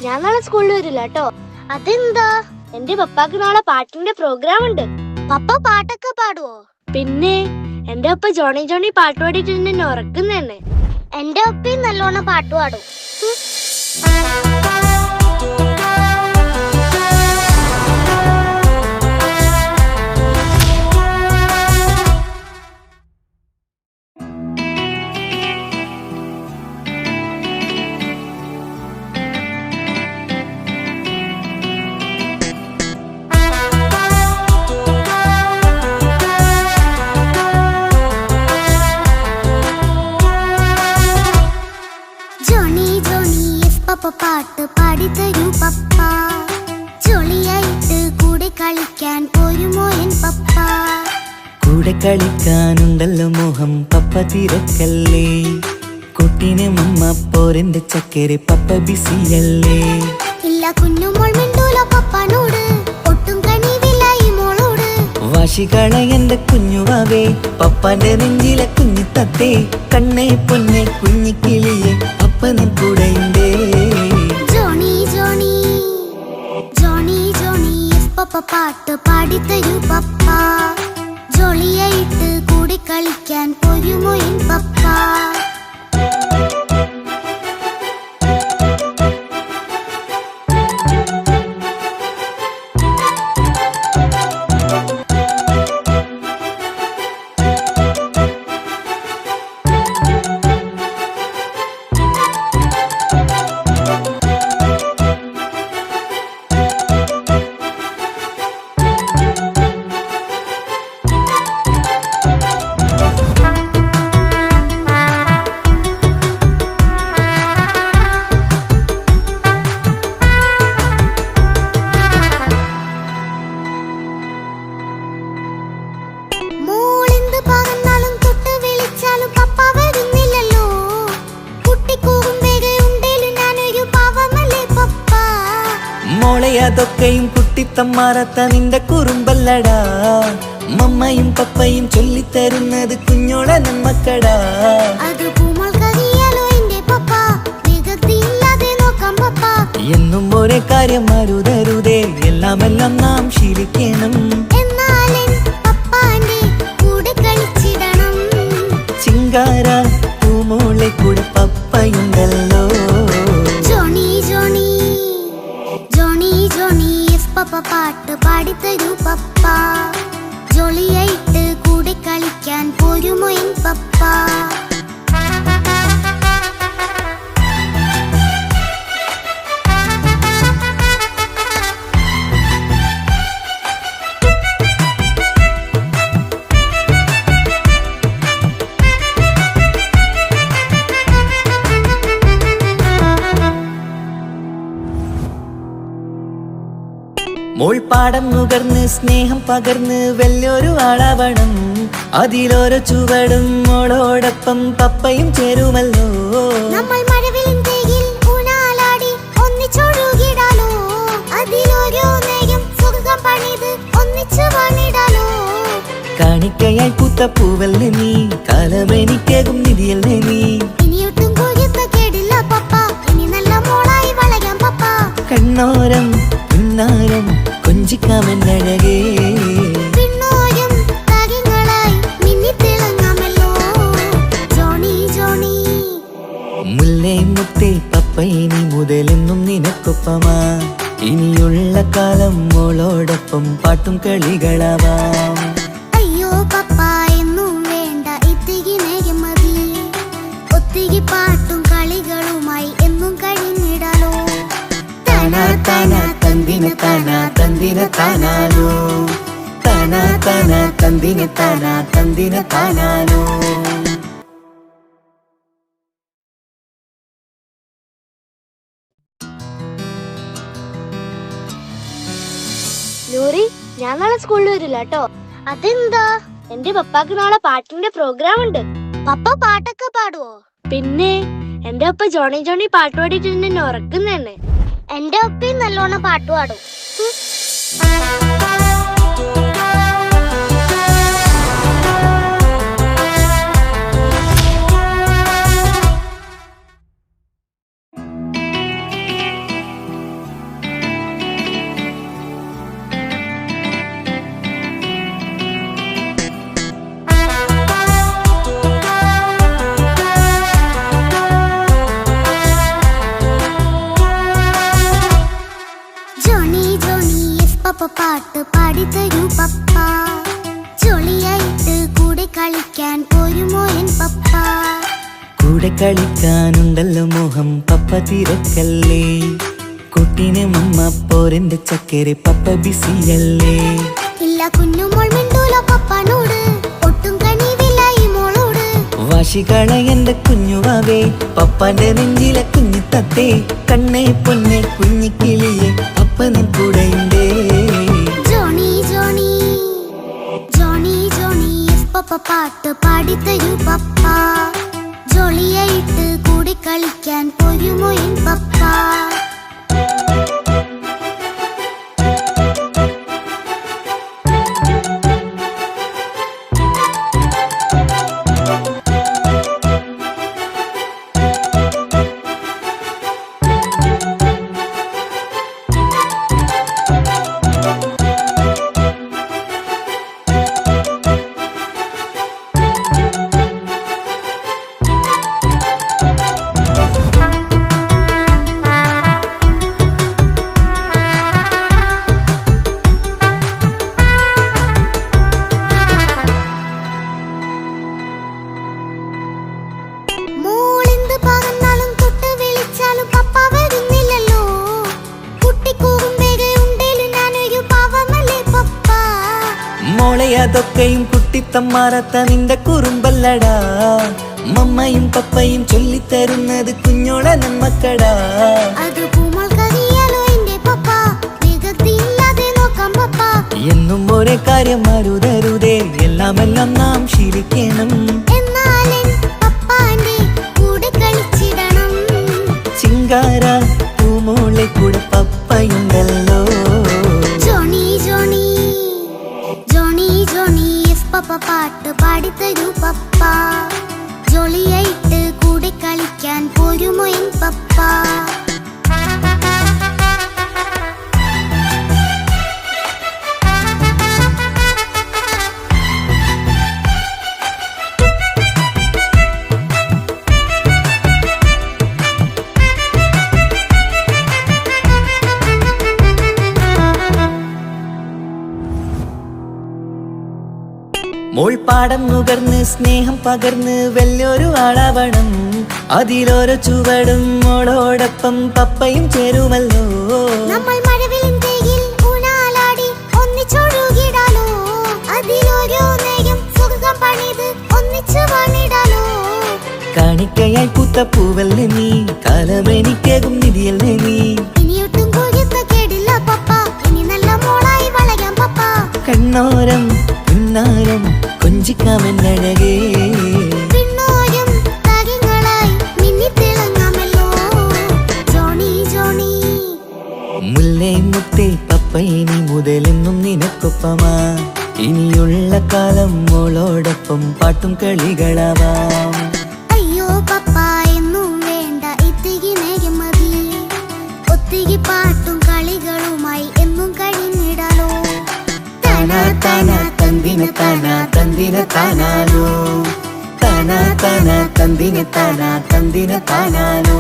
ഞാൻ നാളെ സ്കൂളിൽ വരില്ല കേട്ടോ. അതെന്താ? എന്റെ പപ്പാക്ക് നാളെ പാട്ടിന്റെ പ്രോഗ്രാം ഉണ്ട്. പപ്പ പാട്ടൊക്കെ പാടുവോ? പിന്നെ എന്റെ പപ്പ ജോണി ജോണി പാട്ട് പാടിയിട്ട് എന്നെ ഉറക്കുന്നതന്നെ. എന്റെ പപ്പയും നല്ലോണം പാട്ട് പാടും. പാട്ട് പാടിത്തരൂ പപ്പ, ജോളിയായിട്ട് കൂടെ കളിക്കാൻ പോരുമോ എൻ പപ്പ? കൂടെ കളിക്കാനുണ്ടല്ലോ മോഹം പപ്പ തിരക്കല്ലേ, കുട്ടീനെ മമ്മ പോരെന്റെ ചക്കരെ പപ്പ ബിസിയല്ലേ. ഇല്ല കുഞ്ഞുമോൾ മിണ്ടൂലോ പപ്പനോട്, ഒട്ടും കണിവില്ല ഈ മോളോട്. വാശികള എന്റെ കുഞ്ഞുവാവേ, പപ്പാന്റെ നെഞ്ചിലെ കുഞ്ഞു തത്തേ, കണ്ണേ പൊന്നെ കുഞ്ഞിക്കിളിയെ പപ്പനും കൂടെയുണ്ടേ. ജോണി ജോണി ജോണി ജോണി പപ്പ പാട്ട് പാടിത്തരൂ പപ്പ, ജോളിയായിട്ട് കൂടെ കളിക്കാൻ പോരുമോ എൻ പപ്പ? അതൊക്കെയും കുട്ടിത്തമ്മാറത്ത നിന്റെ കുറുമ്പല്ലടാ, മമ്മയും പപ്പയും ചൊല്ലിത്തരുന്നത് കുഞ്ഞോളെ നമ്മക്കടാ. എന്നും ഒരേ കാര്യം അരുതരുതേ, എല്ലാം എല്ലാം നാം ശീലിക്കണം. ചിങ്കാര പൂമോളെ കൂടെ പപ്പയുണ്ടല്ലോ. പപ്പ പാട്ട് പാടിത്തരൂ പപ്പ, ജോളിയായിട്ട് കൂടെ കളിക്കാൻ പോരുമോ എൻ പപ്പ? മോൾപ്പാടം നുകർന്ന് സ്നേഹം പകർന്ന് വലിയൊരു ആളാവണം, അതിലോരോ ചുവടും മോളോടൊപ്പം പപ്പയും ചേരുമല്ലോ. നമ്മൾ മഴവിലും തേയിൽ ഊനാലാടി ഒന്നിച്ചൊഴുകിടാലോ, അതിലോരോ നേയം സുഖം പണിത് ഒന്നിച്ചു വാണിടാലോ. കാണിക്കയായി പൂത്ത പൂവല്ലേ നീ, കാലമെനിക്കേകും നിധിയല്ലേ നീ. ഇനിയൊട്ടും കൂടിയത്ത കേടില്ല പപ്പ, ഇനി നല്ല മോളായി വളയാം പപ്പ. കണ്ണോരം പുന്നാരം കൊഞ്ചിക്കാമെന്നഴകേ, പിന്നോരം താരങ്ങളായി മിന്നിത്തിളങ്ങാമല്ലോ. ജോണി ജോണി മുല്ലേ മുത്തേ പപ്പ ഇനി മുതലെന്നും നിനക്കൊപ്പമാ, ഇനിയുള്ള കാലം മോളോടൊപ്പം പാട്ടും കളികളാവാം. അയ്യോ പപ്പ എന്നും വേണ്ട ഇത്തിരി നേരം മതി, ഒത്തിരി പാട്ടും കളികളുമായി എന്നും കഴിഞ്ഞിടാലോ. താനാ താനാ തന്തിന താനാ തന്തിന താനാനോ, താനാ താനാ തന്തിന താനാ തന്തിന താനാനോ. നൂറി, ഞാൻ നാളെ സ്കൂളിൽ വരില്ല കേട്ടോ. അതെന്താ? എന്റെ പപ്പാക്ക് നാളെ പാട്ടിന്റെ പ്രോഗ്രാം ഉണ്ട്. പപ്പ പാട്ടൊക്കെ പാടുവോ? പിന്നെ എന്റെ പപ്പ ജോണി ജോണി പാട്ട് പാടിയിട്ട് എന്നെ ഉറക്കുന്നതന്നെ. എന്റെ പപ്പയും നല്ലോണം പാട്ട് പാടും. കളിക്കാൻ പോരുമോ എൻ പപ്പ? കൂടെ കളിക്കാനുണ്ടല്ലോ മോഹം പപ്പ തിരക്കല്ലേ. കുട്ടീനെ മമ്മ പോരെന്റെ ചക്കരെ പപ്പ ബിസിയല്ലേ. ഇല്ല കുഞ്ഞുമോൾ മിണ്ടൂല പപ്പാനോട്, ഒട്ടും കണിവില്ല ഈ മോളോട്. വാശികള എന്റെ കുഞ്ഞുവാവേ, പപ്പാന്റെ നെഞ്ചിലെ കുഞ്ഞു തത്തേ. കണ്ണേ പൊന്നെ കുഞ്ഞിക്കിളിയെ പപ്പനും കൂടെയുണ്ടേ. ജോണി ജോണി ജോണി ജോണി പപ്പ പാട്ട് പാടിത്തരൂ പപ്പ. ജോളിയായിട്ട് കൂടി കളിക്കാൻ പോരുമോ എൻ പപ്പ? അതൊക്കെയും കുട്ടിത്തമ്മാറത്ത നിന്റെ കുറുമ്പല്ലടാ. മമ്മയും പപ്പയും ചൊല്ലിത്തരുന്നത് കുഞ്ഞോളെ നമ്മക്കടാ. എന്നും ഒരേ കാര്യം മരുതരുതേ, എല്ലാമെല്ലാം നാം ശീലിക്കണം. ചിങ്കാര പൂമോളെ കൂടെ പപ്പയുണ്ടല്ലോ. പപ്പ പാട്ട് പാടിത്തരൂ പപ്പ. ജോളിയായിട്ട് കൂടെ കളിക്കാൻ പോരുമോ എൻ പപ്പ? മോൾപ്പാടം നുകർന്ന് സ്നേഹം പകർന്ന് വലിയൊരു ആളാവണം. അതിലോരോ ചുവടും മോളോടൊപ്പം പപ്പയും ചേരുമല്ലോ. നമ്മൾ മഴവിലും തേകിൽ ഊനാലാടി ഒന്നിച്ചൊഴുകിടാലോ. അതിലോരോന്നെയും സുഖം പണിത് ഒന്നിച്ചു വാണിടാലോ. കാണിക്കയായി പൂത്ത പൂവല്ലേ നീ, കാലമെനിക്കേകും നിധിയല്ലേ നീ. ഇനിയൊട്ടും കുരുത്ത കേടില്ല പപ്പ, ഇനി നല്ല മോളായി വളരാം പപ്പ. കണ്ണോരം പിന്നാരം കൊഞ്ചിക്കാമെന്നഴകേ. പിന്നോരം താരങ്ങളായി മിന്നിത്തിളങ്ങാമല്ലോ. ജോണി ജോണി മുല്ലേ മുത്തേ പപ്പ ഇനി മുതലെന്നും നിനക്കൊപ്പമാ. ഇനിയുള്ള കാലം മോളോടൊപ്പം പാട്ടും കളികളാവാം. അയ്യോ പപ്പ എന്നും വേണ്ട ഇത്തിരി നേരം മതി. ഒത്തിരി പാട്ടും കളികളുമായി എന്നും കഴിഞ്ഞിടാലോ. താനാ താനാ തന്ദിന താനാ തന്ദിന താനാനോ. താനാ താനാ തന്ദിന താനാ തന്ദിന താനാനോ.